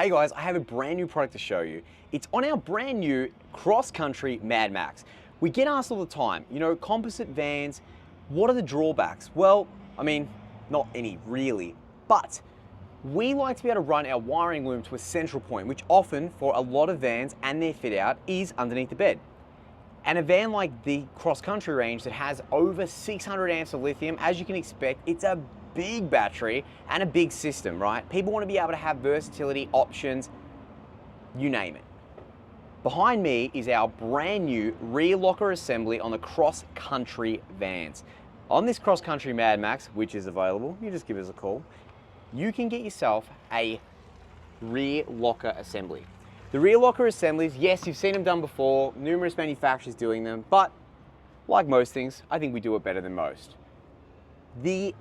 Hey guys, I have a brand new product to show you. It's on our brand new cross-country Mad Max. We get asked all the time, composite vans, what are the drawbacks? Well, I mean, not any really, but we like to be able to run our wiring loom to a central point, which often for a lot of vans and their fit out is underneath the bed. And a van like the cross-country range that has over 600 amps of lithium, as you can expect, it's a big battery and a big system, right? People want to be able to have versatility, options, you name it. Behind me is our brand new rear locker assembly on the cross-country vans. On this cross-country Mad Max, which is available, you just give us a call, you can get yourself a rear locker assembly. The rear locker assemblies, yes, you've seen them done before, numerous manufacturers doing them, but like most things, I think we do it better than most. The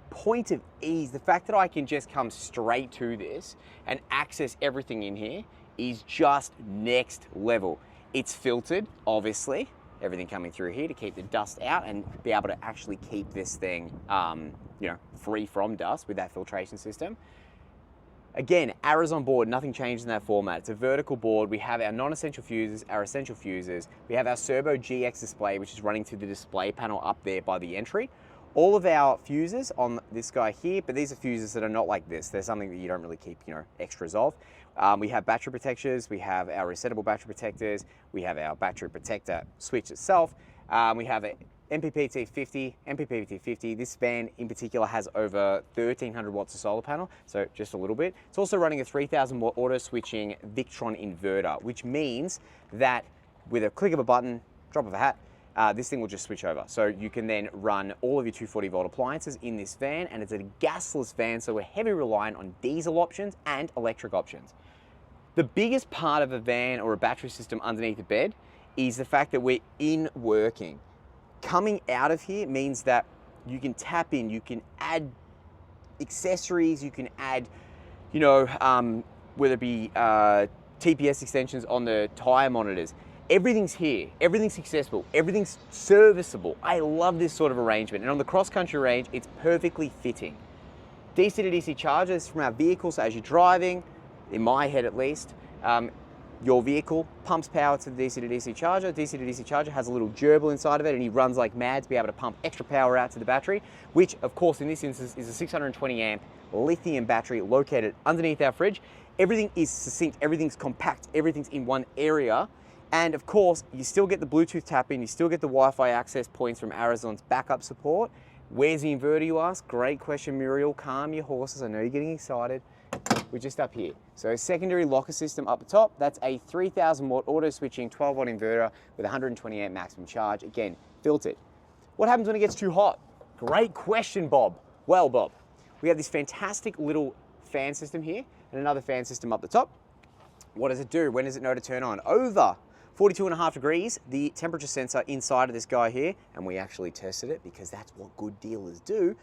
point of ease, the fact that I can just come straight to this and access everything in here is just next level. It's filtered, obviously, everything coming through here to keep the dust out and be able to actually keep this thing, free from dust with that filtration system. Again, arrows on board, nothing changed in that format. It's a vertical board. We have our non-essential fuses, our essential fuses. We have our Servo GX display, which is running to the display panel up there by the entry. All of our fuses on this guy here, but these are fuses that are not like this. They're something that you don't really keep, extras of. We have battery protectors. We have our resettable battery protectors. We have our battery protector switch itself. We have a MPPT 50. This van in particular has over 1,300 watts of solar panel, so just a little bit. It's also running a 3,000 watt auto switching Victron inverter, which means that with a click of a button, drop of a hat, this thing will just switch over. So you can then run all of your 240 volt appliances in this van, and it's a gasless van, so we're heavily reliant on diesel options and electric options. The biggest part of a van or a battery system underneath the bed is the fact that we're in working. Coming out of here means that you can tap in, you can add accessories, you can add, whether it be TPS extensions on the tire monitors. Everything's here, everything's accessible, everything's serviceable. I love this sort of arrangement. And on the cross-country range, it's perfectly fitting. DC to DC chargers from our vehicles as you're driving, in my head at least, your vehicle pumps power to the DC to DC charger. DC to DC charger has a little gerbil inside of it, and he runs like mad to be able to pump extra power out to the battery, which of course in this instance is a 620 amp lithium battery located underneath our fridge. Everything is succinct, everything's compact, everything's in one area. And of course, you still get the Bluetooth tap-in, you still get the Wi-Fi access points from Arizon's backup support. Where's the inverter, you ask? Great question, Muriel. Calm your horses. I know you're getting excited. We're just up here. So secondary locker system up the top. That's a 3,000 watt auto switching 12 watt inverter with 120 amp maximum charge. Again, filtered. What happens when it gets too hot? Great question, Bob. Well, Bob, we have this fantastic little fan system here and another fan system up the top. What does it do? When does it know to turn on? Over 42.5 degrees, the temperature sensor inside of this guy here, and we actually tested it because that's what good dealers do,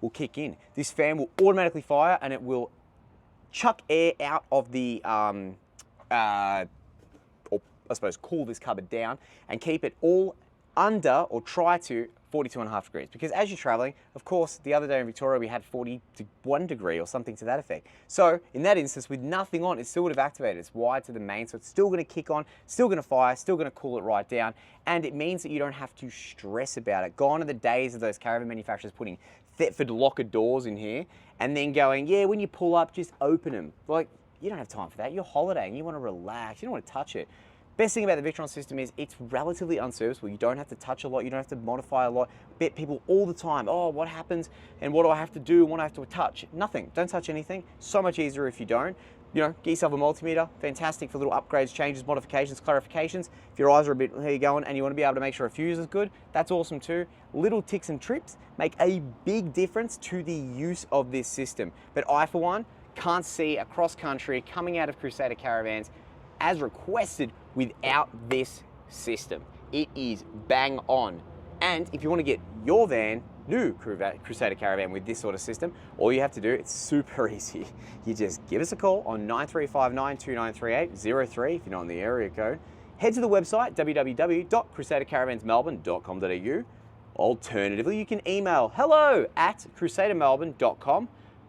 will kick in. This fan will automatically fire and it will chuck air out of the, or I suppose cool this cupboard down and keep it all under, or try to, 42.5 degrees. Because as you're traveling, of course, the other day in Victoria, we had 41 degree or something to that effect. So in that instance, with nothing on, it still would have activated. It's wired to the main, so it's still gonna kick on, still gonna fire, still gonna cool it right down. And it means that you don't have to stress about it. Gone are the days of those caravan manufacturers putting Thetford locker doors in here and then going, yeah, when you pull up, just open them. Like, you don't have time for that. You're holidaying, you wanna relax, you don't wanna touch it. Best thing about the Victron system is it's relatively unserviceable. You don't have to touch a lot, you don't have to modify a lot. Bet people all the time, oh, what happens and what do I have to do and what do I have to touch? Nothing, don't touch anything. So much easier if you don't. Get yourself a multimeter, fantastic for little upgrades, changes, modifications, clarifications. If your eyes are a bit, here you going, and you want to be able to make sure a fuse is good, that's awesome too. Little ticks and trips make a big difference to the use of this system. But I, for one, can't see a cross-country coming out of Crusader Caravans as requested without this system. It is bang on. And if you want to get your van, new Crusader Caravan with this sort of system, all you have to do, it's super easy. You just give us a call on 9359293803 if you're not in the area code. Head to the website, www.crusadercaravansmelbourne.com.au. Alternatively, you can email hello@crusadermelbourne.com.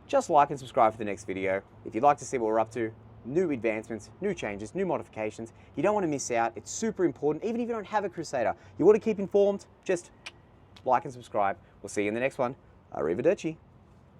just like and subscribe for the next video. If you'd like to see what we're up to, new advancements, new changes, new modifications, you don't want to miss out. It's super important. Even if you don't have a Crusader, you want to keep informed, just like and subscribe. We'll see you in the next one. Arrivederci.